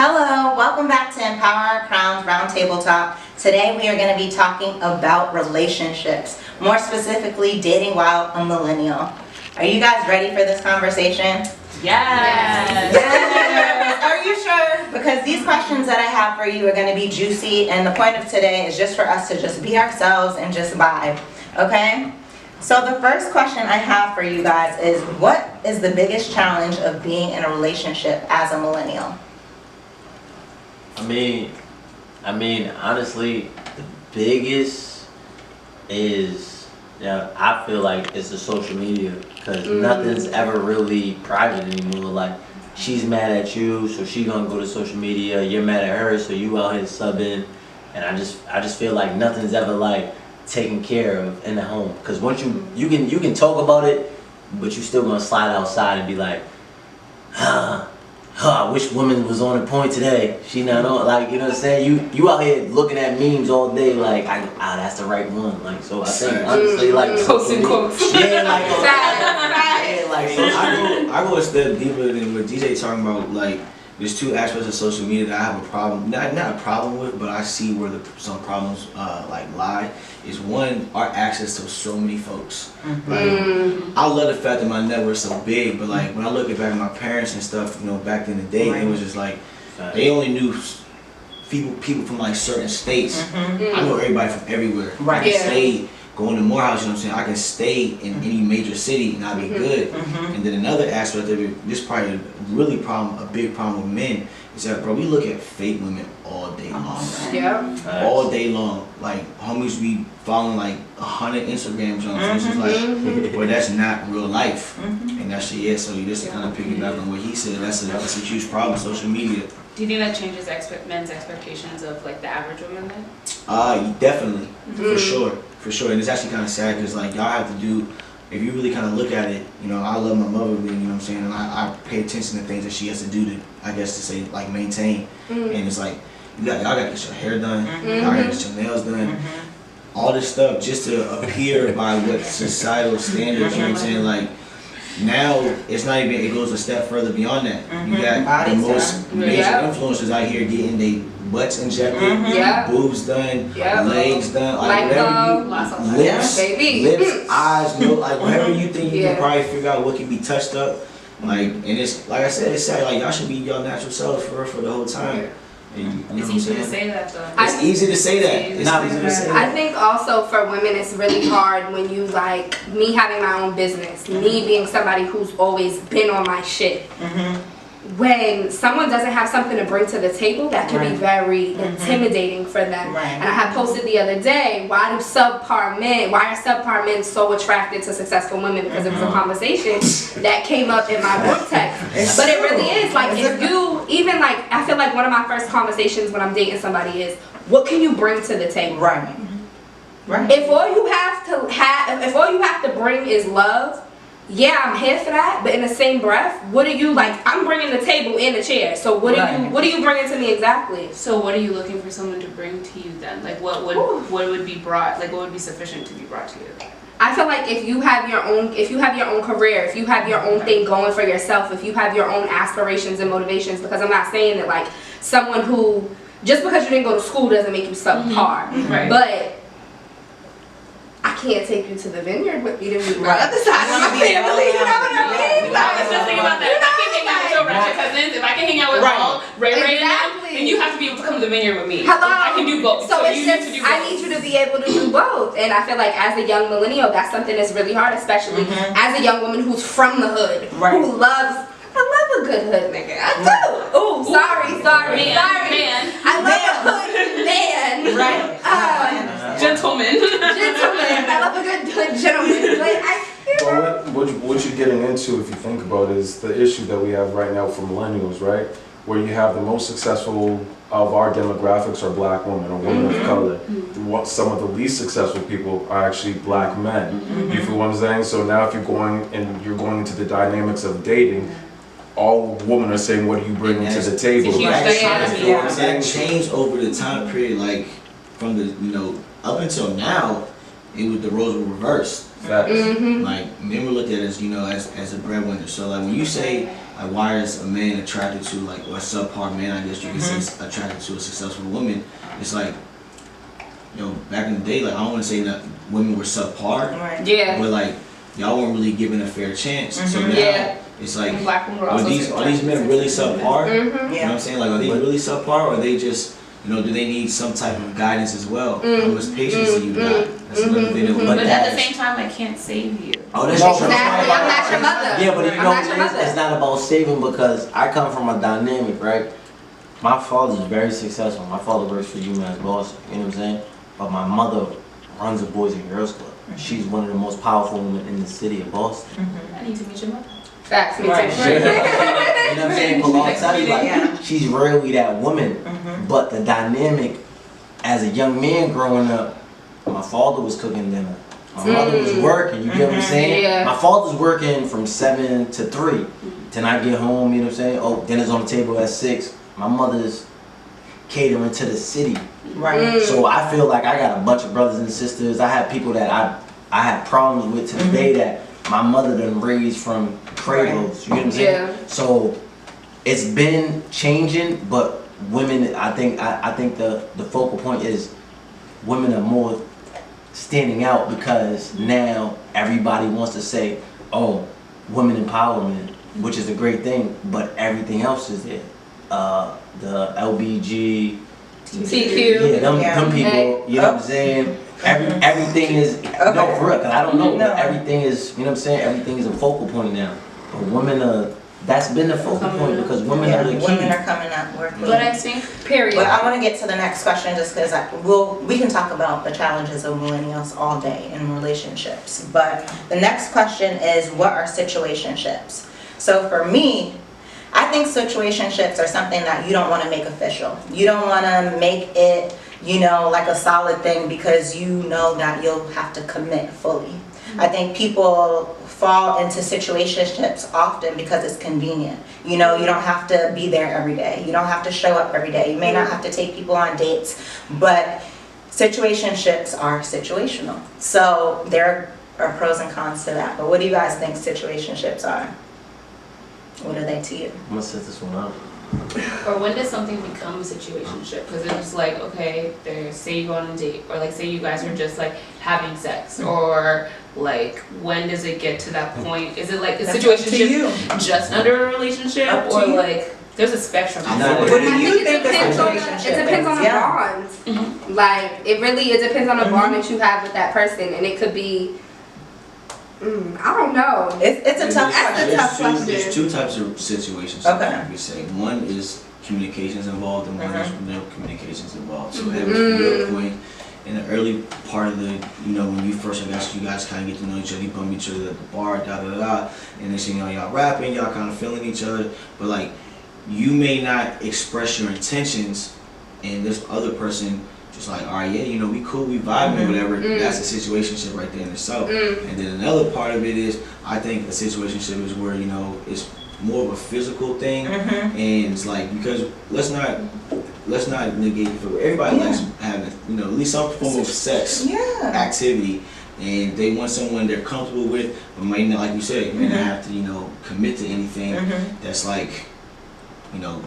Hello, welcome back to Empower Our Crowns Roundtable Talk. Today we are going to be talking about relationships, more specifically dating while a millennial. Are you guys ready for this conversation? Yes. Yes. Are you sure? Because these questions that I have for you are going to be juicy, and the point of today is just for us to just be ourselves and just vibe, okay? So the first question I have for you guys is, what is the biggest challenge of being in a relationship as a millennial? I mean, honestly, the biggest is, I feel like it's the social media, because nothing's ever really private anymore. Like, she's mad at you, so she gonna go to social media. You're mad at her, so you out here subbing, and I just feel like nothing's ever like taken care of in the home. Because once you can talk about it, but you still gonna slide outside and be like, I wish women was on the point today. She not on, like, you know what I'm saying? You out here looking at memes all day, like, that's the right one. Like, so I think honestly, like, Posting quotes. Yeah, like, I go a step deeper than what DJ talking about. Like, there's two aspects of social media that I have a problem, not a problem with, but I see where some problems like lie. Is one, our access to so many folks. Like, I love the fact that my network's so big, but like when I look back at my parents and stuff, you know, back in the day, it was just like they only knew people from like certain states. I know everybody from everywhere. I can stay going to Morehouse, you know what I'm saying? I can stay in any major city and I'll be good. And then another aspect of it, this is probably a big problem with men, is that, bro, we look at fake women all day long. Yeah. All day long. Like, homies be following like 100 Instagram jumps. It's just like, well, that's not real life. And that shit, so just to kind of piggyback on what he said, that's a huge problem, social media. Do you think that changes men's expectations of like the average woman then? Definitely, for sure. And it's actually kind of sad because like y'all have to do, if you really kind of look at it, you know, I love my mother, you know what I'm saying, and I pay attention to things that she has to do to, I guess to say, like maintain. And it's like, y'all gotta get your hair done, y'all gotta get your nails done, all this stuff just to appear by what societal standards, you know what I'm saying, like. Now it's not even, it goes a step further beyond that. You got the most major influencers out here getting their butts injected, boobs done, legs done, like whatever lips, eyes, like whatever you think you can probably figure out what can be touched up. Like, and it's like I said, it's sad. Like, y'all should be your natural selves for the whole time. It's easy to say that though. It's easy to say that. It's not easy to say that. I think also for women it's really hard when you, like, me having my own business, me being somebody who's always been on my shit. When someone doesn't have something to bring to the table, that can be very intimidating for them. And I had posted the other day, why are subpar men so attracted to successful women? Because it was a conversation that came up in my group text. But it really is, like, if you, even like, I feel like one of my first conversations when I'm dating somebody is, what can you bring to the table? If all you have to bring is love, yeah, I'm here for that, but in the same breath, what are you, like, I'm bringing the table and the chair, so what are you bringing to me exactly? So what are you looking for someone to bring to you then? Like, what would be brought, like, what would be sufficient to be brought to you? I feel like if you have your own career, if you have your own thing going for yourself, if you have your own aspirations and motivations, because I'm not saying that, like, someone who, just because you didn't go to school doesn't make you subpar, but I can't take you to the vineyard with me to meet my other side of my family. You know what I mean? I was just thinking about that. If I can hang out with your ratchet cousins, if I can hang out with all Ray and them, then you have to be able to come to the vineyard with me. Hello. I can do both. So it's you just, need to do both. I need you to be able to do both. And I feel like as a young millennial, that's something that's really hard, especially as a young woman who's from the hood, who loves, I love a good hood nigga. I do. Oh, sorry. Man. I love a hood man. Gentleman. I love a good gentleman. Like, what you're getting into, if you think about it, is the issue that we have right now for millennials, right? Where you have the most successful of our demographics are black women or women of color. Some of the least successful people are actually black men. You feel what I'm saying? So now if you're going into the dynamics of dating, all women are saying, what are you bringing to the table? That changed over the time period, like from the, you know, up until now, the roles were reversed. Like, men were looked at as, you know, as a breadwinner. So like when you say like why is a man attracted to like, or a subpar man, I guess you could say, attracted to a successful woman? It's like, you know, back in the day, like I don't want to say that women were subpar, Right. Yeah. but like y'all weren't really given a fair chance. So now Yeah. it's like, And black women were are also these men really subpar? You know what Yeah. I'm saying? Like, are they really subpar, or are they just, you know, do they need some type of guidance as well? How much patience do you got? That's another thing that women But at the ask. same time, I can't save you. Oh, that's No, true. Exactly. I'm not your mother. Yeah, but you I'm know, not your mother. it's not about saving because I come from a dynamic, right? My father's very successful. My father works for UMass Boston, you know what I'm saying? But my mother runs a Boys and Girls Club. She's one of the most powerful women in the city of Boston. I need to meet your mother. Facts. Me Right. too. You know what I'm saying? Alongside, like, Yeah. she's rarely that woman. But the dynamic, as a young man growing up, my father was cooking dinner. My mother was working, you get what I'm saying? Yeah. My father's working from 7 to 3. Then I get home, you know what I'm saying? Oh, dinner's on the table at 6. My mother's catering to the city. Right. So I feel like I got a bunch of brothers and sisters. I have people that I have problems with to the day that my mother done raised from cradles. You know what I'm saying? Yeah. So it's been changing, but women, I think the focal point is women are more standing out because now everybody wants to say, oh, women empowerment, which is a great thing, but everything else is there. The LBG, TQ. yeah, them people, you know what I'm saying? Everything is, no, for real, 'cause I don't know, No. but everything is, you know what I'm saying? Everything is a focal point now. But women are, that's been the focal point because women Yeah, are the key. women are coming up. We're But I think Period. But I want to get to the next question just because we can talk about the challenges of millennials all day in relationships. But the next question is, what are situationships? So for me, I think situationships are something that you don't want to make official. You don't want to make it, you know, like a solid thing because you know that you'll have to commit fully. I think people fall into situationships often because it's convenient. You know, you don't have to be there every day. You don't have to show up every day. You may not have to take people on dates, but situationships are situational. So there are pros and cons to that. But what do you guys think situationships are? What are they to you? I'm gonna set this one up. or when does something become a situationship? Because it's like, okay, say you go on a date, or like say you guys are just like having sex, or like when does it get to that point? Is it like a That's up to situationship you. just under a relationship, Up to or you. like there's a spectrum? Nah, What do you think a it depends on situationship it depends on is? the Yeah. bond. Like it depends on the bond that you have with that person, and it could be. I don't know. It's a tough question. There's two types of situations. Okay. You could say one is communications involved, and one is no communications involved. So that was from your point in the early part of the, you know, when you first, I guess you guys kind of get to know each other, you bump each other at the bar, and then you know y'all rapping, y'all kind of feeling each other, but like you may not express your intentions, and this other person just like, all right, yeah, you know, we cool, we vibing, whatever. That's a situationship right there in itself. And then another part of it is, I think a situationship is where, you know, it's more of a physical thing, and it's like, because let's not negate it. Everybody likes having, you know, at least some form of sex activity, and they want someone they're comfortable with, but may not, like you said, may not have to, you know, commit to anything that's like, you know,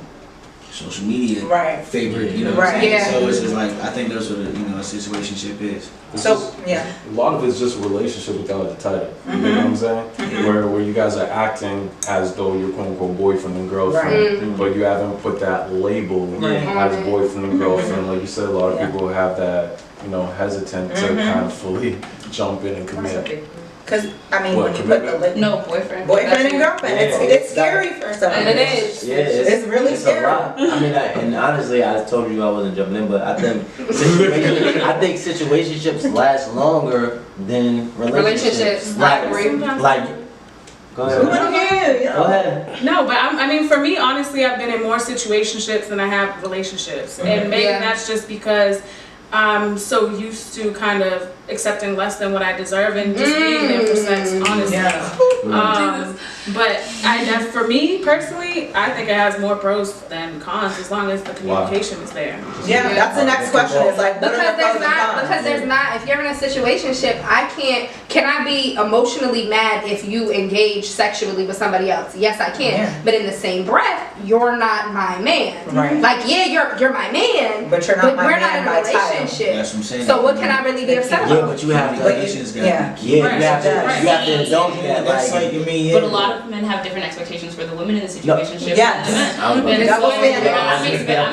social media favorite, you know what I'm saying? Yeah. So it's just like, I think that's what a, you know, a situationship is. It's So, just- yeah. A lot of it's just a relationship without the title. You know what I'm saying? Where you guys are acting as though you're quote unquote boyfriend and girlfriend, but you haven't put that label as boyfriend and girlfriend. Like you said, a lot of people have that, you know, hesitant to kind of fully jump in and commit. Because, I mean, What, when you put the commitment? No, boyfriend. boyfriend and girlfriend, it's scary for some And it is. Yeah, It's really it's scary. a lot. I mean, and honestly, I told you I wasn't jumping in, but I think situationships last longer than relationships. I agree. Like, go ahead. Go ahead. No, but I mean, for me, honestly, I've been in more situationships than I have relationships. And maybe that's just because I'm so used to kind of accepting less than what I deserve and just being there for sex, honestly. Yeah. But for me personally, I think it has more pros than cons as long as the communication is there. Yeah, that's the next question. Is like, what are the pros and cons? Because there's not. If you're in a situationship, Can I be emotionally mad if you engage sexually with somebody else? Yes, I can. Yeah. But in the same breath, you're not my man. Right. Like, yeah, you're my man. But you're not my we're man not in a by title. relationship. That's what I'm saying. So what can I really be upset Yeah, about? but you have to. Relations gotta Yeah. be- Yeah, Right. you have to. Right. You have to indulge in that. That's Like, like, I mean, yeah. But a lot of men have different expectations for the women in the situationship. Yes. than the men. I was about And to so Double standard. I'm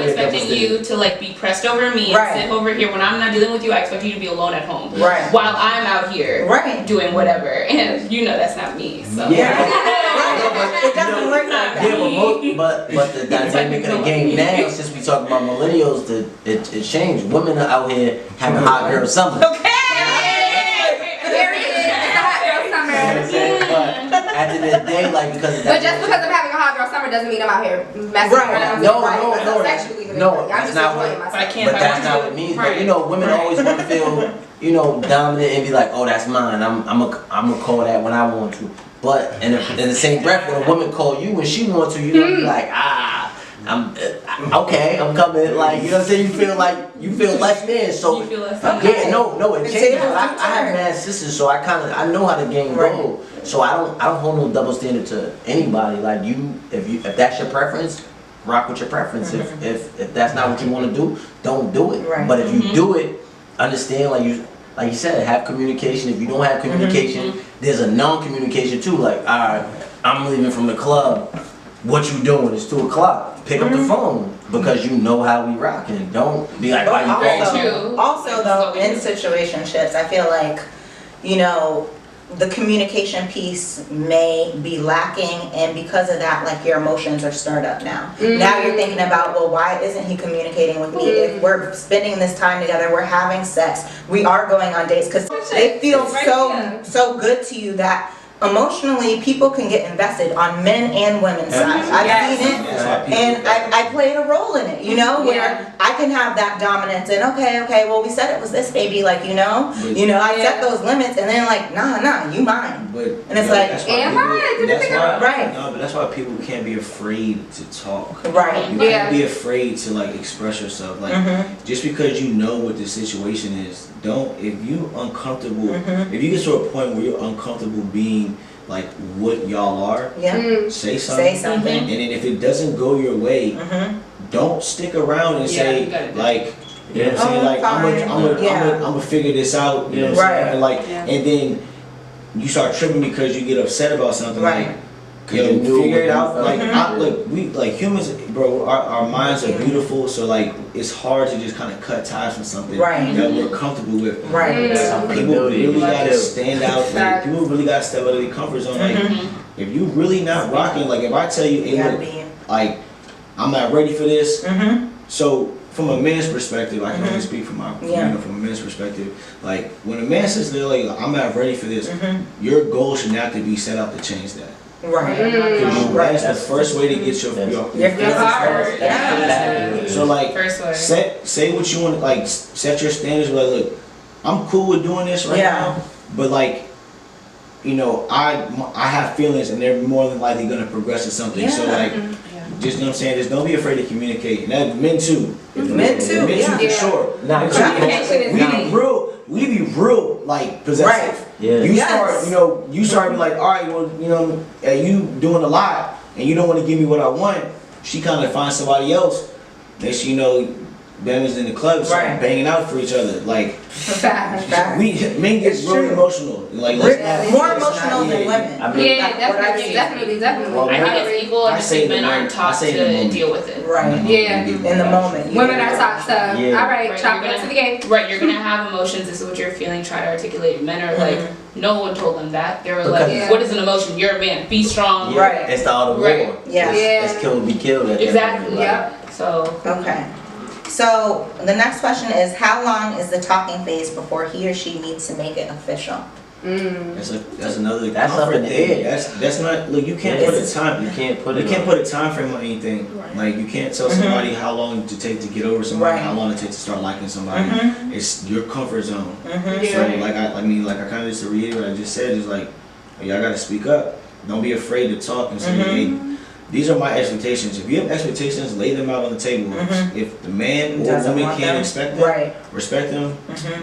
expecting you to like be pressed over me Right. and sit over here. When I'm not dealing with you, I expect you to be alone at home. Right. While I'm out here Right. doing whatever. And you know that's not me. So Yeah. Right. It doesn't work like that. Yeah, but the dynamic of the game now, since we talk about millennials, it changed. Women are out here having hot girl summers. There it is. It's a hot girl You know what I'm summer. saying? But at the end of the day, like because of But that. just because I'm having a hot girl summer doesn't mean I'm out here messing Right. around. No, Right. no, no. Sexually with No, anybody. I'm that's just not enjoying what- but I myself. can't But if I that's want not to. what it means. Right. But you know, women always want to feel, dominant and be like, oh, that's mine. I'm gonna call that when I want to. But in the same breath, when a woman call you when she wants to, you know, be like, I'm okay, I'm coming. Like, you know what I'm saying? You feel less than. So You feel less yeah, no, it It's changes. able to I have turn. mad sisters, so I know how the game Right. goes. So I don't hold no double standard to anybody. Like if that's your preference, rock with your preference. If that's not what you want to do, don't do it. Right. But if you do it, understand like you said, have communication. If you don't have communication, there's a non-communication too. Like, all right, I'm leaving from the club. What you doing? It's 2:00. Pick up the phone because you know how we rockin'. Don't be like, why you Very calling me? true. Also though, in situationships, I feel like, the communication piece may be lacking, and because of that, like, your emotions are stirred up now. Now you're thinking about, well, why isn't he communicating with me? If we're spending this time together, we're having sex, we are going on dates, because it feels so good to you that emotionally people can get invested on men and women's sides. I've seen it. That's why people- And I played a role in it, where I can have that dominance and okay, well, we said it was this, baby, like, I set those limits, and then like, nah, you mine. But, And it's like, that's why am people- I? Didn't that's think why- about Right. No, but that's why people can't be afraid to talk. Right. You can't be afraid to like express yourself. Like just because you know what the situation is, if you uncomfortable, if you get to a point where you're uncomfortable being like what y'all are, Yeah. say something. Say something. And then if it doesn't go your way, don't stick around and Yeah, say you gotta do like, you know what I'm saying? Oh, Like fine. I'm gonna figure this out. You know what I'm Right. saying? And like, and then you start tripping because you get upset about something. Right. Like, 'Cause you knew figure it what out. you Like, felt. look, we like humans, bro. Our minds are beautiful, so like it's hard to just kind of cut ties from something Right. that we're comfortable with. Right. People really gotta stand out. Like, Facts. people really gotta step out of their comfort zone. Like, if you really not rocking, like if I tell you, You hey, gotta look, be. like I'm not ready for this. So from a man's perspective, I can only speak from from a man's perspective. Like when a man says they're like, I'm not ready for this, your goal should not to be set out to change that. Right. Right. That's the first way to get your feelings hurt. Yeah. So like First way. say what you want, like set your standards. Like, look, I'm cool with doing this right now, but like, I have feelings, and they're more than likely gonna progress to something. So like, just what I'm saying, just don't be afraid to communicate. And that men too. Men too, for yeah. sure. Nah, Communication is key. We be real like possessive. Right. Yeah. You start be like, all right, well, you doing a lot, and you don't want to give me what I want. She kind of finds somebody else. Next, them is in the club, start Right. banging out for each other. Like, Fact. men get It's really true. emotional. Like, More let's not- emotional than women. I mean, Yeah, That's what I see. definitely. Well, I think it's equal. I I just say think the men aren't moment- taught I say the to moment. deal with it. Right. Yeah. In the moment. Women are taught to, Yeah. all right, Right, chop you're it gonna- to the game. Right, you're gonna have emotions. This is what you're feeling. Try to articulate it. Men are like, no one told them that. They were like, Because- what is an emotion? You're a man. Be strong. yeah, Right. it's the art of Right. war. Yeah. It's kill or be killed. At that Exactly. point, like, Yep. So Okay. So the next question is, how long is the talking phase before he or she needs to make it official? That's another That's up comfort in the thing. air. That's not. Look, you can't Yeah. put a time. You can't put You it. can't on. put a time frame on anything. Like you can't tell somebody how long to take to get over somebody, Right. how long it takes to start liking somebody. It's your comfort zone. Mm-hmm. So like I kind of just to reiterate what I just said is like, y'all gotta speak up. Don't be afraid to talk and say, hey, these are my expectations. If you have expectations, lay them out on the table. If the man or Doesn't woman want can't them. expect them, Right. respect them.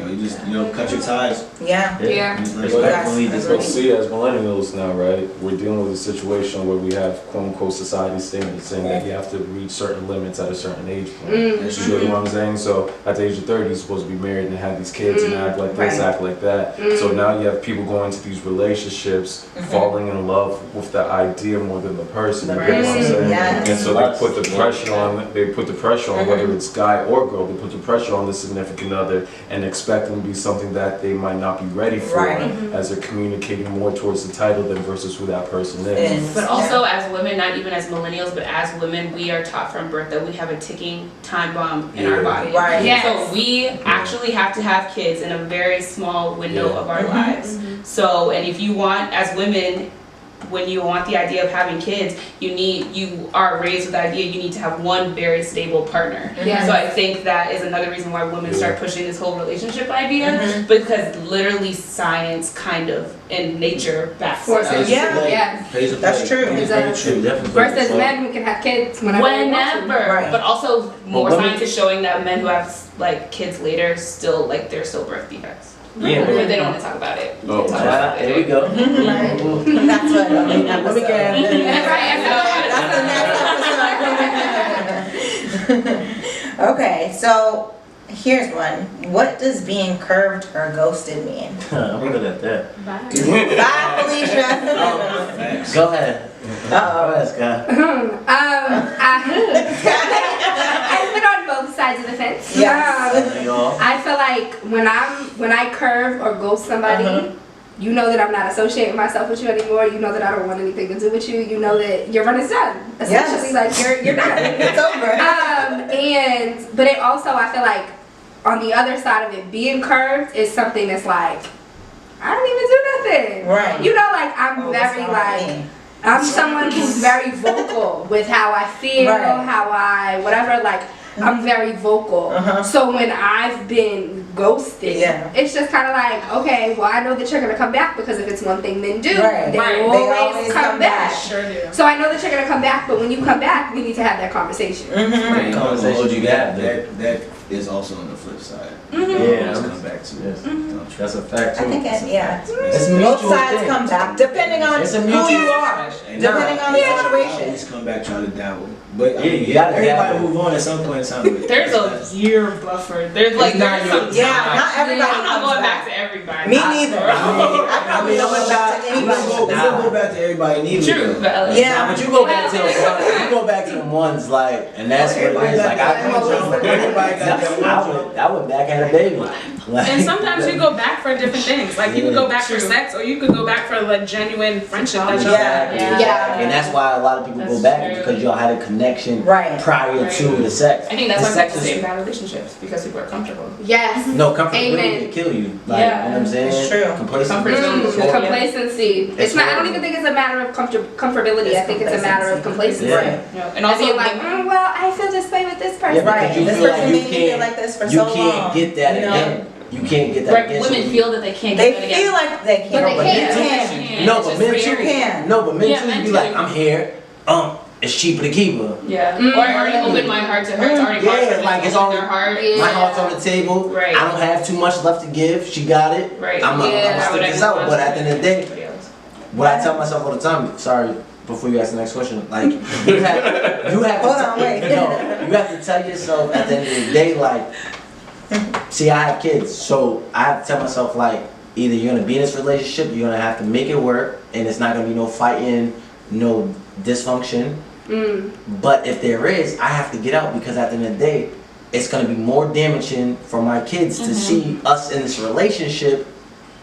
You just cut your ties. Yeah. Yeah. Just let it Respectfully Yes. But disagree. see, as millennials now, right, we're dealing with a situation where we have quote unquote society standards saying that you have to reach certain limits at a certain age point. That's You know true. what I'm saying? So at the age of 30, you're supposed to be married and have these kids and act like this, Right. act like that. So now you have people going into these relationships, falling in love with the idea more than the person. You get what I'm saying? Yes. And so they put the pressure on. They put the pressure on whether it's guy or girl. They put the pressure on the significant other and expect them to be something that they might not be ready for, Right. as they're communicating more towards the title than versus who that person is. Is. But also as women, not even as millennials, but as women, we are taught from birth that we have a ticking time bomb in our body. Right. Yes. So we actually have to have kids in a very small window of our lives. So, and if you want, as women, when you want the idea of having kids, you are raised with the idea you need to have one very stable partner. Yes. So I think that is another reason why women start pushing this whole relationship idea, because literally science kind of in nature backs it up. Forces. Yeah. Yes. Pays the That's play. true. Pays the Exactly. play. Definitely. Versus men who can have kids whenever they want to. Whenever, Right. but also more women- science is showing that men who have like kids later still like they're still birth defects. Yeah. But they don't want to talk about it. Oh, They talk about There we it. go. That's what I mean. That's what That's the next episode. Okay, so here's one. What does being curved or ghosted mean? I'm good at that. Bye, Felicia. Facts. Go ahead. Go ahead, Scott. I've been on both sides of the fence. Yes. Y'all. I feel like when I curve or ghost somebody, you know that I'm not associating myself with you anymore. You know that I don't want anything to do with you. You know that your run is done. Essentially, like you're done. It's over. But it also, I feel like on the other side of it, being curved is something that's like, I don't even do nothing. Right. You know, like I'm Oh, very that's like. fine. I'm someone who's very vocal with how I feel, Right. how I, whatever, like, I'm very vocal. So when I've been ghosted, it's just kind of like, okay, well, I know that you're going to come back because if it's one thing men do, Right. they Right. always come back. Sure do. So I know that you're going to come back, but when you come back, we need to have that conversation. Right. Conversation Hold you you that, have. that is also on the flip side. Yeah. Always come back to Yes. Don't you? That's a fact I too. think yeah. It's a Both mutual sides thing. come back, depending on It's a who mutual- you are, And depending on the situation. always come back trying to dabble. But I Yeah, mean, you gotta everybody dabble. move on at some point in time. There's a year buffer. There's like not there's your- some Yeah, time. not everybody I'm not comes going back. back to everybody. Me neither. Bro. I probably don't go back to We don't anybody. go back to everybody neither. True, though. but like, Yeah. Nah, but you go back to the ones, you go back to the ones like, and that's what it is. Like Everybody got that one. I went back had a baby. Like, And sometimes you go back for different things. Like you could go back for True. sex, or you could go back for like genuine friendship. That you Yeah. had. Yeah. And that's why a lot of people go That's back true. because y'all had a connection Right. prior Right. to the sex. I think that's the why sex people is stay in bad relationships because people are comfortable. Yes. no comfortability Amen. to kill you. Like, Yeah. you know what I'm saying? It's true. Complacency. Comfort zone. The complacency. It's It's not. I don't horrible. even think it's a matter of comfortability. I think it's a matter of complacency. Yeah. Right. You know, and Also, also being like, well, I feel this way with this person. Yeah, Right. because you This feel person like you made me feel can't, like this for you so can't long. get that You know? again. You can't get that right, again. women So- feel that they can't They get it feel again. like they can, But they but you can't. can. No, It's but just men weird. You can. No, but men Yeah, too men be too. like, I'm here. It's cheaper to keep her. Yeah. Or I already opened my heart to her. It's already hard for Yeah, me like to it's open already their heart. Yeah. my heart's on the table. Right. I don't have too much left to give. She got it. Right. I'm Yeah. gonna Why would stick I this move out. on But to at the end of the day, somebody else? what I tell myself all the time. Sorry, before you ask the next question, like you have to Hold on, wait. No, you have to tell yourself at the end of the day, like, see, I have kids, so I have to tell myself like, either you're gonna be in this relationship, you're gonna have to make it work, and it's not gonna be no fighting, no dysfunction. But if there is, I have to get out because at the end of the day, it's gonna be more damaging for my kids to see us in this relationship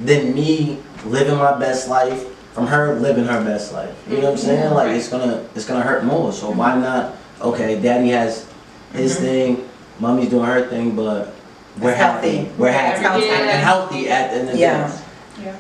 than me living my best life from her living her best life. You know what I'm saying? Like it's gonna hurt more. So why not? Okay, daddy has his thing, mommy's doing her thing, but we're It's healthy. healthy. We're happy It's and healthy at the end of the Yeah. day. Yeah.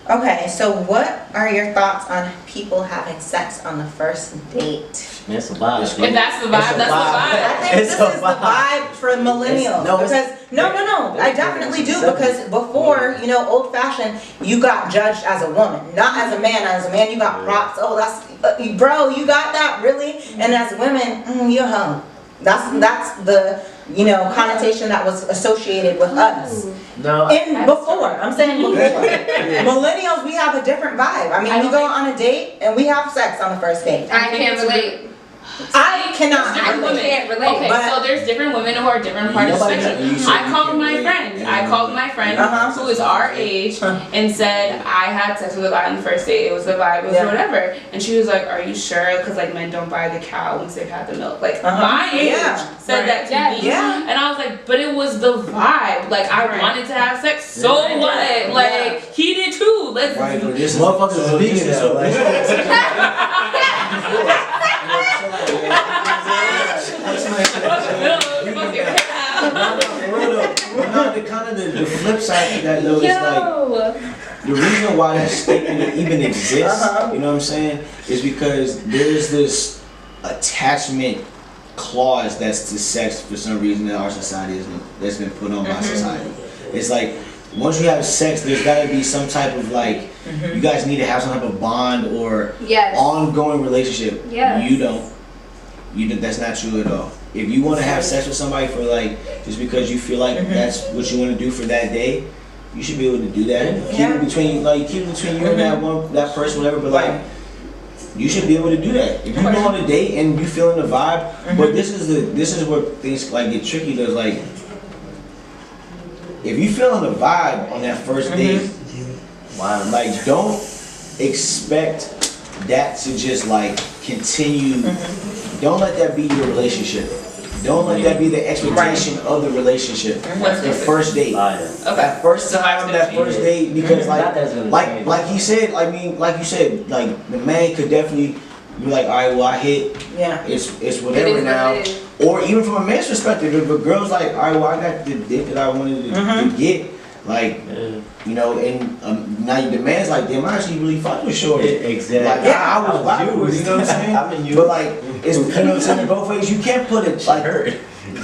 Okay, so what are your thoughts on people having sex on the first date? Man, it's a vibe. If that's the vibe, that's the I vibe. think It's this a is the vibe. vibe for millennials. No, it's- Because no, I definitely do, because before, you know, old fashioned, you got judged as a woman, not as a man. As a man, you got props. Oh, that's bro, you got that, really? And as women, you're hung. That's the, you know, connotation that was associated with us. No, I'm saying before. Millennials, we have a different vibe. I mean, we go on a date and we have sex on the first date. I can't relate. I cannot Different relate. women. can't relate. Okay, But- so there's different women who are different parts of the Nobody spectrum. got- you said I you called can't my relate. friend. Yeah. I called my friend who is our age and said I had sex with a guy on the first date. It was the vibe. It was Yeah. whatever. And she was like, "Are you sure? Because like men don't buy the cow once they've had the milk." Like my age Yeah. said that to Yes. me, Yeah. and I was like, "But it was the vibe. Like I Right. wanted to have sex. So Yeah. what? Like he did too. Let's." Right, but this is Motherfuckers is vegan this is now, like- The flip side of that though is like the reason why that statement even exists, you know what I'm saying, is because there's this attachment clause that's to sex for some reason that our society that's been put on by society. It's like once you have sex, there's got to be some type of like you guys need to have some type of bond or Yes. ongoing relationship. Yes. You don't. That's not true at all. If you want to have sex with somebody for like just because you feel like that's what you want to do for that day, you should be able to do that. Keep it between you and that person, whatever. But like, you should be able to do that. If you go on a date and you feeling the vibe, but this is where things like get tricky. There's like, if you feeling the vibe on that first date, like don't expect that to just like continue. Don't let that be your relationship. Don't let that be the expectation of the relationship. The first date. That first time, that first date, because like he said, I mean, like you said, like the man could definitely be like, all right, well I hit. Yeah. It's whatever now. Or even from a man's perspective, if a girl's like, all right, well I got the dick that I wanted to get, like, you know, and now the man's like, damn, I actually really fucked with Shorty. Exactly. Like, I was vibing with, you know what I'm saying? But like, it's, you know what I'm saying, both ways. You can't put it like,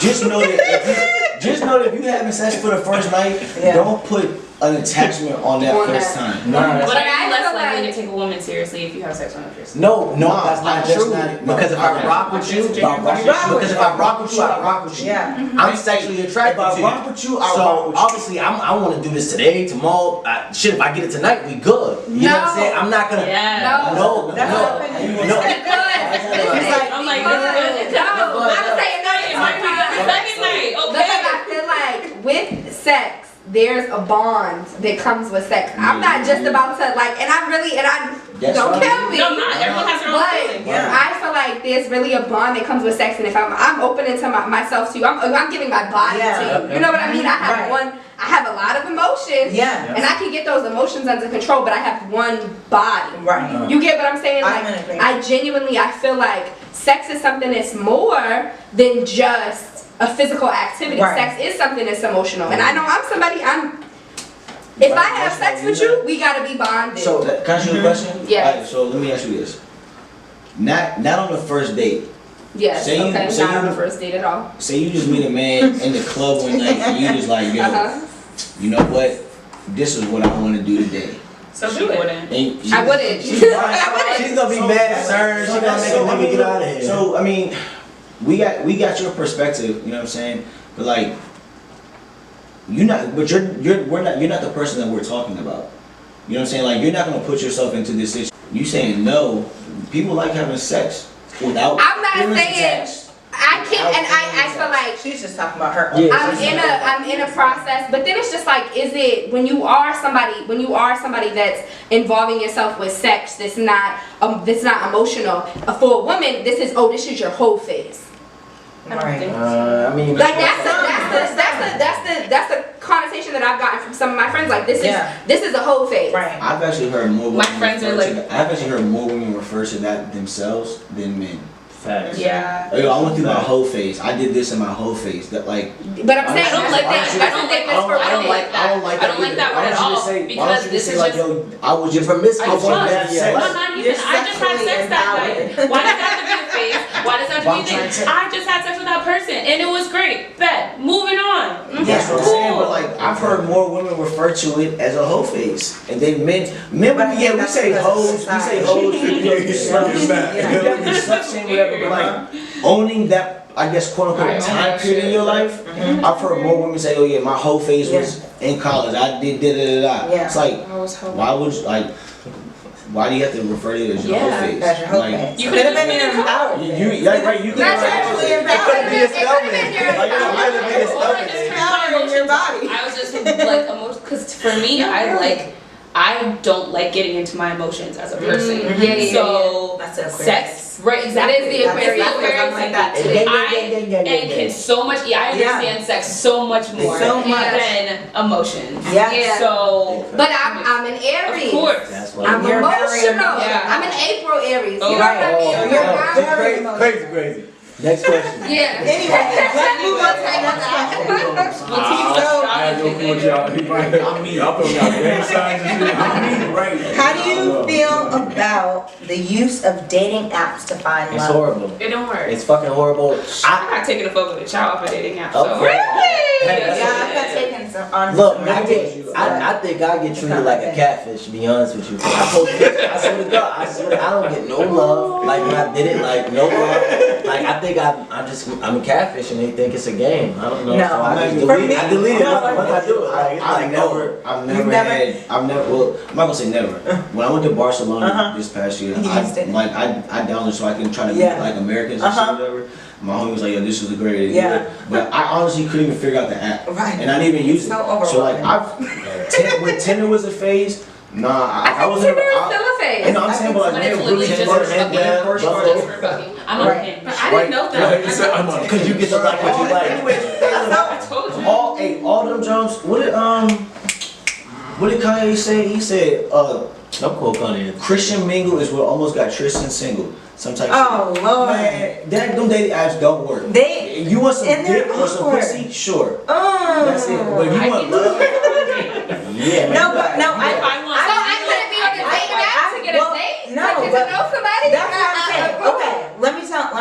just know that if you having sex for the first night, don't put an attachment on that first time. But are you I less feel likely like- to take a woman seriously if you have sex on the first date? No, that's not that's true. not- no. Because if I rock with you, because if I rock with you, I rock with you. Yeah. I'm sexually attracted If I to you. rock with you, I so rock with you. obviously, I want to do this today, tomorrow. Shit, if I get it tonight, we good. You know what I'm saying? I'm not gonna. Yeah. No. That's happened. No. It's like, I'm like, this is good. no, I'm saying no. It might be good the second night. Because I feel like with sex, there's a bond that comes with sex. I'm not just about to like, and That's don't right. kill me. No, not everyone has their own But feeling. I feel like there's really a bond that comes with sex, and if I'm opening to myself to you, I'm giving my body to you. You know what I mean? I have a lot of emotions. Yeah. And I can get those emotions under control, but I have one body. Right. You get what I'm saying? I'm Like, in agreement. I genuinely, I feel like sex is something that's more than just a physical activity. Right. Sex is something that's emotional. And I know if I have sex with you, we gotta be bonded. So, can I ask you a question? Yes. Alright, so let me ask you this. Not on the first date. Yes, Say you- okay, say not on you- the first date at all. Say you just meet a man in the club one night and you just like, yo, you know what? This is what I want to do today. So she wouldn't. And I wouldn't. She's gonna be mad, sir. She's gonna make a nigga get out of here. So I mean, we got your perspective. You know what I'm saying? But like, you're not the person that we're talking about. You know what I'm saying? Like, you're not gonna put yourself into this situation. You saying no? People like having sex without. I'm not feelings saying attached. I can't, and I feel like She's just talking about her. Yeah. I'm in a process, but then it's just like, is it when you are somebody that's involving yourself with sex that's not emotional? For a woman, this is your whole phase. Right. I mean, Like that's the connotation that I've gotten from some of my friends. Like this is a whole phase. Right. I've actually heard more. My friends are like- I've actually heard more women refer to that themselves than men. Facts. Yeah. Yo, I went through my whole phase. I did this in my whole phase. That like. But I'm saying I don't like that. that's the thing for I don't women. like that. I don't like that. I don't like that Why word at don't you all, just say? because Why don't you this just say is like, just- yo, I was just promiscuous. I wanted to have Yeah. sex. No, not even. I just had sex that night. Why does that have to be a phase? Why does that have to be a thing? I just had sex with that person and it was great. Bet. Moving on. That's what I'm Cool. saying, but like I've heard more women refer to it as a hoe phase, and then men, But I think we that's say because of hoes, we say society. hoes, you slut shame, whatever, but like owning that, I guess, quote unquote, time period in your life. I've heard more women say, oh yeah, my whole phase was in college, I did da. Yeah. It's like, I was hoping. why would you, like, why do you have to refer to it as your whole phase? That's your whole Like, phase. You could have could've been been empowered. yeah, right, you could That's have actually It could've been your empowerment. Like, you could have been a Or I stomach. just turned Power my in your emotions body. off. I was just like emotional, because for me, I don't like getting into my emotions as a person. Yeah. So That's an Aquarius. sex, right? Exactly. That is the Aquarius. Aquarius. I'm like that too. And can so much. I understand sex so much more So much. than emotions. Yes. Yeah. So But I'm an Aries. of course. That's why. I'm You're very emotional. emotional. I'm an April Aries. Oh, You know what I mean? right. You're Oh, not- very emotional. Crazy. Next question. Yeah. Anyway, let's move on to the next question. Well, to you, So- I had no clue what y'all. I mean, Y'all putting out gang signs and shit. I mean, right. How do you feel about the use of dating apps to find It's love? horrible. It don't work. It's fucking horrible. I got taken a photo with a child off a dating app. So. Okay. Yeah, I've got taken some on. Look, I think I get treated like a catfish, to be honest with you. I post pictures, I swear to God, I don't get no love. Like when I did it, like no love. Like I think I'm a catfish and they think it's a game. I don't know. No. So I just For delete me, it. I delete it no. once I do it. Like it's like no. I've You've never had, I'm not gonna say never. When I went to Barcelona this past year, You used it. I downloaded so I can try to Yeah. meet like Americans and shit, whatever. My homie was like, yo, this was a great idea. Yeah. But I honestly couldn't even figure out the app. Right. And I didn't even use it. So So like, overwhelming. when Tinder was a phase, nah, I I wasn't. think Tinder is still a phase. You know what I'm saying? But like, But when it's it literally really just started for happening, fucking. first Just started- for fucking. I'm on Right. Hinge. I didn't know Yeah, that. he said I'm on. Because you get to like what you like. I told you. all them jumps. What did Kanye say? He said, Don't quote Kanye. Christian mingle is what almost got Tristan single. Some type of Oh shit. Lord. Man, them dating apps don't work. They. If you want some And they're dick or some awkward. pussy, sure. Oh. That's it. But if you I want can love, do it. yeah. man, No, you but got- no, you I If got- I want So I couldn't be on the dating app to get well, a date? no, Like, get but to know somebody? That's what I'm saying. Okay, let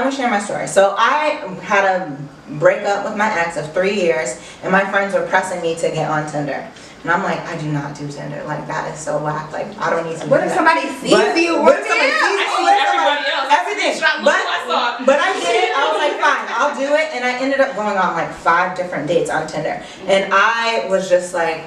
me share my story. So I had a breakup with my ex of 3 years, and my friends were pressing me to get on Tinder. And I'm like, I do not do Tinder. Like, that is so whack. Like, I don't need to do What if that. somebody sees you? What if What somebody sees I me? see What if somebody- everybody else. Everything. Screenshot, look who I saw. But I did it. I was like, fine, I'll do it. And I ended up going on like 5 different dates on Tinder. And I was just like,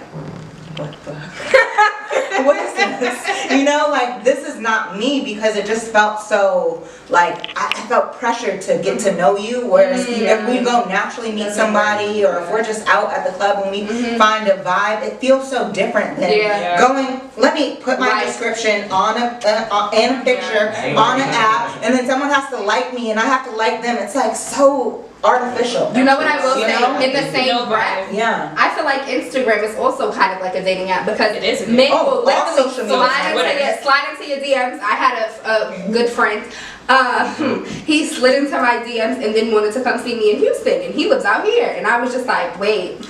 what the fuck? What is this? You know, like, this is not me, because it just felt so, like, I felt pressured to get to know you. Whereas if we go naturally meet somebody, or if we're just out at the club and we find a vibe, it feels so different than Yeah. going, let me put my Right. description on and a picture on an app, and then someone has to like me and I have to like them. It's like so artificial. You know what I will You say? know? In the same breath, Yeah. I feel like Instagram is also kind of like a dating app because It is. men Oh, will all literally social media. slide into your DMs. I had a good friend. He slid into my DMs and then wanted to come see me in Houston, and he lives out here, and I was just like, wait,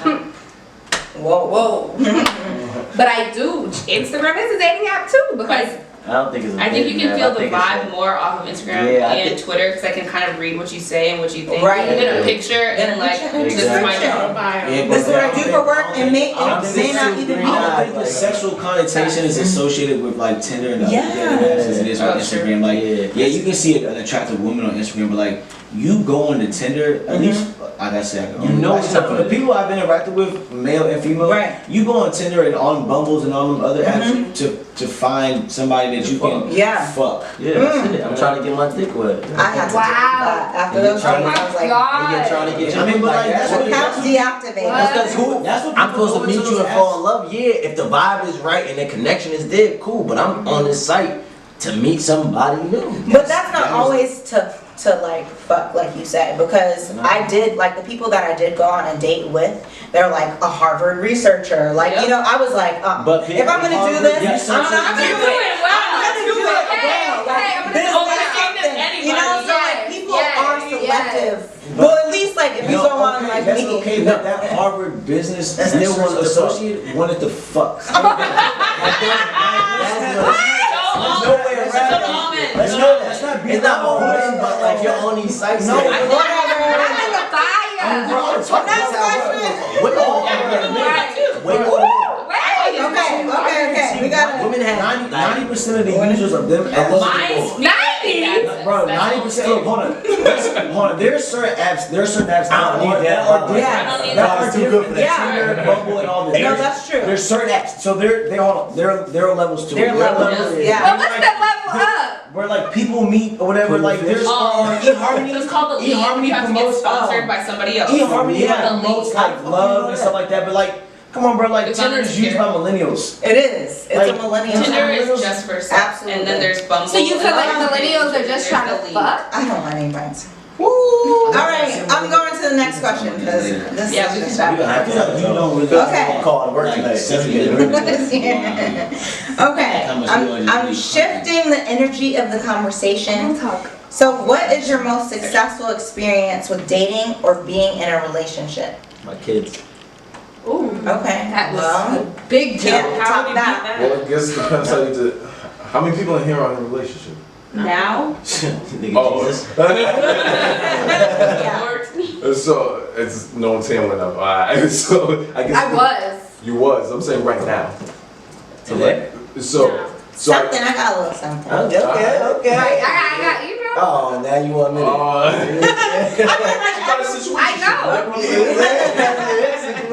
whoa. But I do. Instagram is a dating app too because I don't think it's a I think you dating can app. feel I the think it's vibe a- more off of Instagram Yeah, I and think- Twitter, because I can kind of read what you say and what you think. Right. In a picture and like, this is my Exactly. job. Yeah, This is what I do for work, and may I don't think not it's- even be I don't that. think the sexual connotation is associated with like Tinder and other Yeah. dating apps as it is on Oh, sure. Instagram. Like, Yeah. yeah, you can see an attractive woman on Instagram, but like you go on to Tinder, at least like I said, You know except for the something. people I've interacted with, male and female. Right. You go on Tinder and on Bumbles and all them other apps to find somebody that you can Yeah. fuck. Yeah, that's it. I'm trying to get my dick wet. I had to Wow. do that after those days. Oh I was like, You're trying to get I mean, but like that's what account deactivated. What? Because who? That's what I'm people supposed to go meet into you those and fall in love. Yeah, if the vibe is right and the connection is there, cool. But I'm on this site to meet somebody new. But that's not that was- always to like fuck, like you said, because No. I did, like, the people that I did go on a date with, they're like a Harvard researcher, like, Yep. you know, I was like, But if I'm gonna do Harvard this, researcher- I'm not Do doing it. it. Wow. I'm gonna do it Hey, well, like, hey, I'm gonna business do it. something, you know, so like, people Yes. Like, you don't want like that's me. okay, but that Harvard business still one associate wanted to fuck. That's No way almond. around No it. almond. Let's No know almond. that. It's not It's not beautiful. almond, but like you're on these sites. No, I'm Whatever. in the fire. Next question. Wait, Okay. We got Women have 90% of the users of them apps. Mine's 90. Bro, 90%. Look, hold on. There are certain apps. I don't need that. Yeah. I don't need that that. are different. Yeah. Tinder, Bumble, and all this. No, that's true. There's certain apps. So there are levels to it. There are levels, yeah. But what's the level up? Where like people meet or whatever. Like there's eHarmony. So it's called the league. eHarmony You have to get promotes sponsored by somebody else. eHarmony Yeah. promotes like love and stuff like that. But like, come on, bro. Like It's Tinder is used by millennials. It is. It's Like, a millennial. Tinder is just for sex, Absolutely. and then there's Bumble. So you feel like and millennials are just there's trying the to league. fuck? I don't want any brains. All right, I'm going to the next question because this Yeah, is we just can- I feel like you don't really Okay. call to work tonight. Okay, I'm shifting the energy of the conversation. Talk. So, what is your most successful experience with dating or being in a relationship? My kids. Ooh. Okay, That was well, a big can't jump. How top would you that. beat Well, I guess it depends how you do. How many people in here are in a relationship? Now? Nigga, Oh. Jesus. Yeah. Lord. So it's no one's saying when I'm. Alright, so I guess I was. You was. I'm saying right now. Today? So Something, I got a little something. Okay. Right, I got, you know. Oh, now you want me to. I know.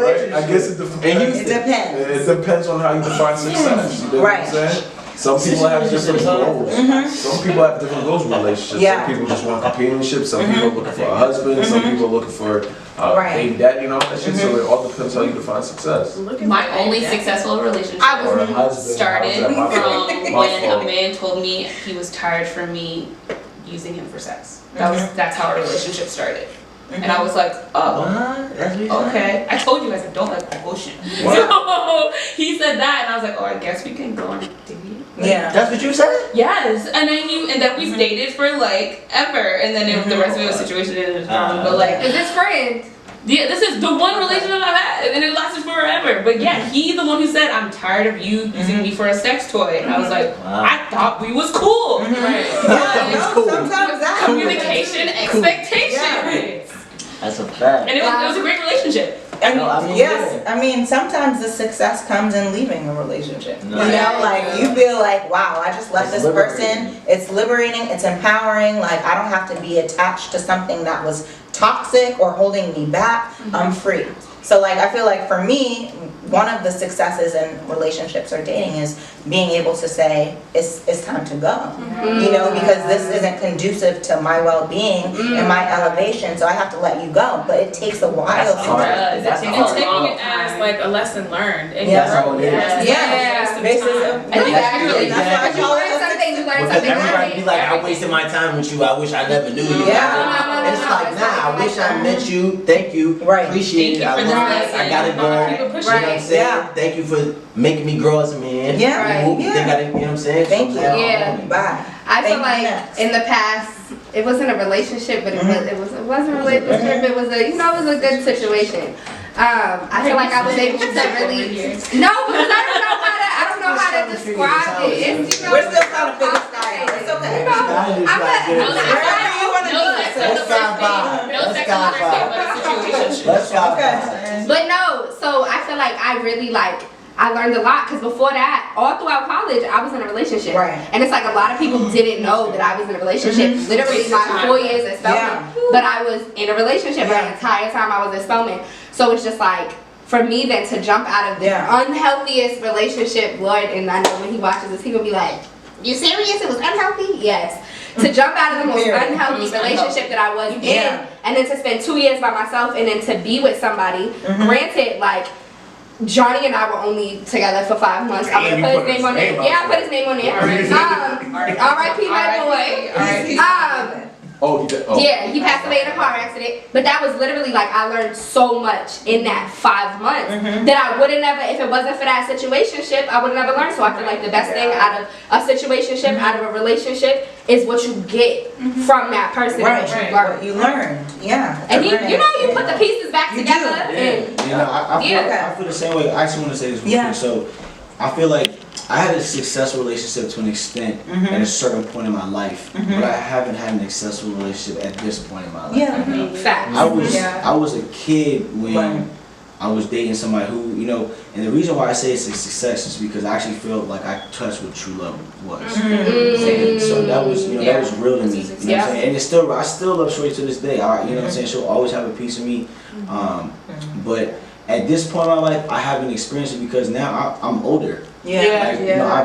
Right? I guess it depends. It depends. It depends on how you define success. You know Right. what I'm saying? Some people have different goals. Some people have different goals in relationships. Yeah. Some people just want companionship. Some people are looking for a husband. Some people are looking for Right. baby daddy and all that shit. So it all depends how you define success. My only successful relationship I Or a was husband. started How's that my fault? from My when fault. a man told me he was tired for me using him for sex. That's how our relationship started. And I was like, oh, What? That's what you said? okay. I told you guys I don't like bullshit. What? So he said that, and I was like, oh, I guess we can go on a date. Yeah. That's what you said? Yes, and then we've dated for like ever, and then the rest of it was situation ended wrong. But like, Is this friend? yeah, this is the one relationship I've had, and it lasted forever. But yeah, he the one who said, I'm tired of you using me for a sex toy. And I was like, Wow. I thought we was cool. Right. Yeah, no, sometimes that Communication, expectation. That's a fact. And it was a great relationship. And No, I mean, yes, I mean, sometimes the success comes in leaving a relationship. No. You know, like you feel like, wow, I just left It's this liberating. person. It's liberating, it's empowering. Like I don't have to be attached to something that was toxic or holding me back. I'm free. So like I feel like for me, one of the successes in relationships or dating is being able to say it's time to go. You know, because this isn't conducive to my well-being and my elevation, so I have to let you go. But it takes a while. That's hard. does. That's It And takes hard. taking long it as time. like a lesson learned. And Yeah. That's how it is. Yeah, basically. I think Exactly. That's why I But you call it learn a something, you learn Because something everybody from be it. like, I wasted my time with you. I wish I never knew you. Yeah. And it's like, nah, I wish I met you. Thank you. Right. Appreciate it. I Thank you for love the it. I gotta lesson. go. Keep it You know pushing. what I'm Right. saying? Yeah. Thank you for making me grow as a man. Yeah. You Yeah. think I didn't, you know what I'm saying? Thank you. Sometimes- Yeah. Bye. I feel Thank you like next. in the past, it wasn't a relationship, but it wasn't a relationship. It was a it was a good situation. I feel like I was able to really no, because I don't know how to describe it. It's, you know, We're still trying to figure this guy out. It's okay. You know, Wherever you want to No do sex it. on the Let's first stop by. date. No Let's sex stop on the first date, by. but a situation. Let's stop. Okay. But no, so I feel like I really I learned a lot because before that, all throughout college, I was in a relationship. Right. And it's like a lot of people didn't know that I was in a relationship. Literally, my 4 years at Spelman, Yeah. but I was in a relationship Yeah. the entire time I was at Spelman. So it's just like, for me then to jump out of the Yeah. unhealthiest relationship, Lord, and I know when he watches this, he will be like, "You serious? It was unhealthy?" Yes. To jump out of the most Very. unhealthy It was relationship that I was Yeah. in, and then to spend 2 years by myself, and then to be with somebody. Granted, like Johnny and I were only together for 5 months. I'm Damn, gonna you put his name on there. Yeah, I put his name on there. R.I.P. my boy. Oh, he did. Oh. Yeah, he passed away in a car accident. But that was literally like I learned so much in that 5 months that I would have never, if it wasn't for that situationship, I would have never learned. So I feel like the best thing out of a situationship, out of a relationship, is what you get from that person. Right, What you right. learn. What you learned, yeah. And you Learning put the pieces back You together. do. And You know, I feel the same way. I actually want to say this real Yeah. quick. So, I feel like I had a successful relationship to an extent Mhm. at a certain point in my life, Mhm. but I haven't had an successful relationship at this point in my life. Yeah. right now. facts. I was a kid when Right. I was dating somebody who, you know, and the reason why I say it's a success is because I actually felt like I touched what true love was. And so that was, you know, that was real to me. You know what I'm saying? And it's still, I still love Shorty to this day. You know what I'm saying? She'll always have a piece of me. But at this point in my life, I haven't experienced it because now I'm older. Yeah. Like, you know, I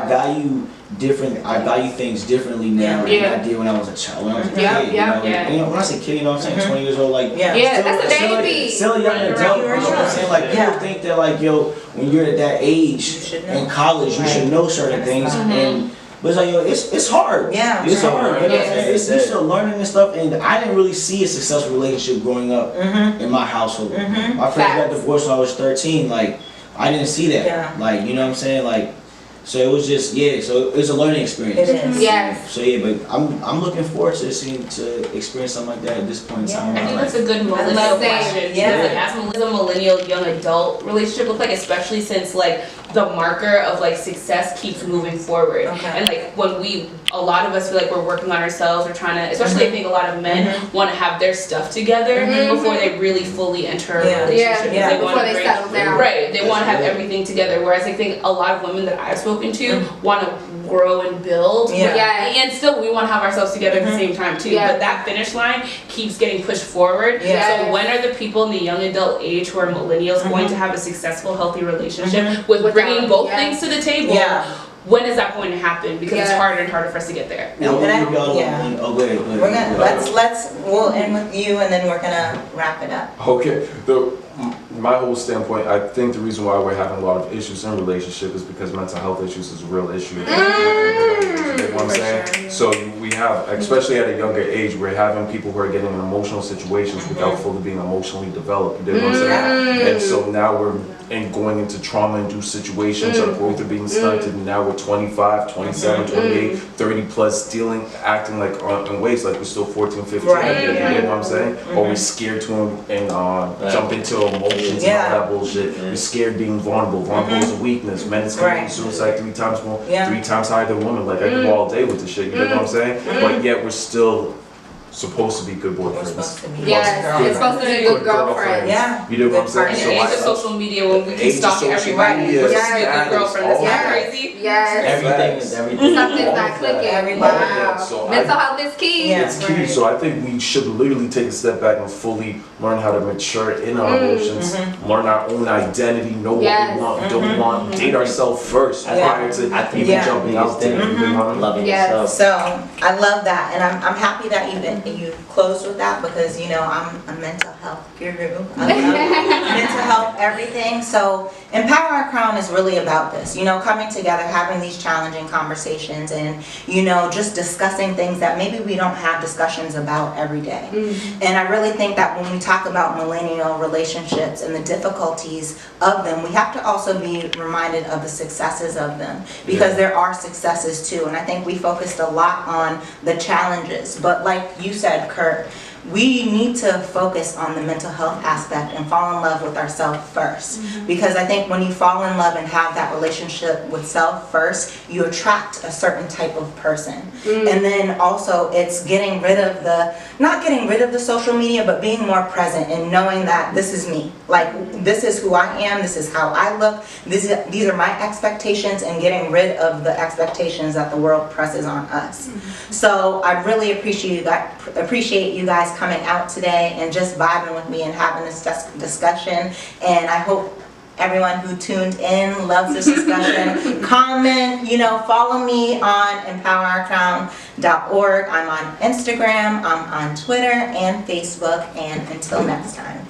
value things differently now than I did when I was a child, when I was a kid. You know? You know, when I say kid, you know what I'm saying, 20 years old, like, Yeah. Yeah, that's a baby. still a young adult, you know what I'm saying? Like, people think that, like, yo, when you're at that age You should know. in college, you should know certain things, and but it's like, yo, it's hard. Yeah. It's hard. You know what I'm Yes. saying? You're still learning this stuff, and I didn't really see a successful relationship growing up Mhm. in my household. Mhm. My parents got Facts. divorced when I was 13. Like, I didn't see that. Yeah. Like, you know what I'm saying? Like, so it was just, so it was a learning experience. It is. Yes. So but I'm looking forward to experience something like that at this point in time. I in think my that's life. a good millennial love that. question. Yeah. Because, like, as a millennial young adult relationship look like, especially since like the marker of like success keeps moving forward. Okay. And like when a lot of us feel like we're working on ourselves, we're trying to, especially I think a lot of men want to have their stuff together before they really fully enter a Yeah. relationship. Yeah, They before wanna they bring- settle down. Right, they want to have That's everything together. Whereas I think a lot of women that I've spoken to want to grow and build. Yeah. Yeah. And still, we want to have ourselves together at the same time too. Yeah. But that finish line keeps getting pushed forward. Yeah. So when are the people in the young adult age who are millennials going to have a successful, healthy relationship with bringing both things to the table? Yeah. When is that going to happen? Because it's Yeah. harder and harder for us to get there. No, What and I- would y'all- yeah. Oh, go ahead. We're gonna, we'll end with you and then we're gonna wrap it up. Okay, my whole standpoint, I think the reason why we're having a lot of issues in relationship is because mental health issues is a real issue. You know what I'm saying? So we have, especially at a younger age, we're having people who are getting in emotional situations without fully being emotionally developed. You know what I'm saying? And so now we're going into trauma-induced situations, our growth are being stunted, and now we're 25, 27, 28, 30 plus, acting like in ways like we're still 14, 15. Right, You yeah. know what I'm saying? Or we're scared to jump into emotions and all that bullshit. We're scared being vulnerable. Vulnerable is a weakness. Men is committing Right. suicide 3 times more, Yeah. 3 times higher than women. Like I can go all day with this shit. You know what I'm saying? But yet we're still supposed to be good We're boyfriends. supposed to be. Yes, it's supposed to be good girlfriend. Yeah. You know what I'm saying? In So the age I- of social media, when we Age keep of stalking social everybody, media, we're supposed to be a good status, girlfriend. That's all not that. crazy. Yes. Everything is everything. Something's not clicking. Everybody. Wow. So Mental health is key. Yeah. It's key. So I think we should literally take a step back and fully learn how to mature in our emotions, learn our own identity, know what Yes. we want, don't want, date ourselves first Yeah. prior to I think Yeah. jumping out there. You know what I mean? loving Yes. yourself. So I love that, and I'm happy that you closed with that because you know I'm a mental health guru. I love mental health, everything. So Empower Our Crown is really about this. You know, coming together, having these challenging conversations, and you know, just discussing things that maybe we don't have discussions about every day. And I really think that when we talk about millennial relationships and the difficulties of them, we have to also be reminded of the successes of them because there are successes too. And I think we focused a lot on the challenges, but like you said, Kurt, we need to focus on the mental health aspect and fall in love with ourselves first. Because I think when you fall in love and have that relationship with self first, you attract a certain type of person. And then also it's getting rid of not getting rid of the social media, but being more present and knowing that this is me. Like, this is who I am, this is how I look, these are my expectations, and getting rid of the expectations that the world presses on us. So I really appreciate you guys coming out today and just vibing with me and having this discussion. And I hope everyone who tuned in loves this discussion. Comment, follow me on empowerourcrown.org. I'm on Instagram, I'm on Twitter and Facebook, and until next time.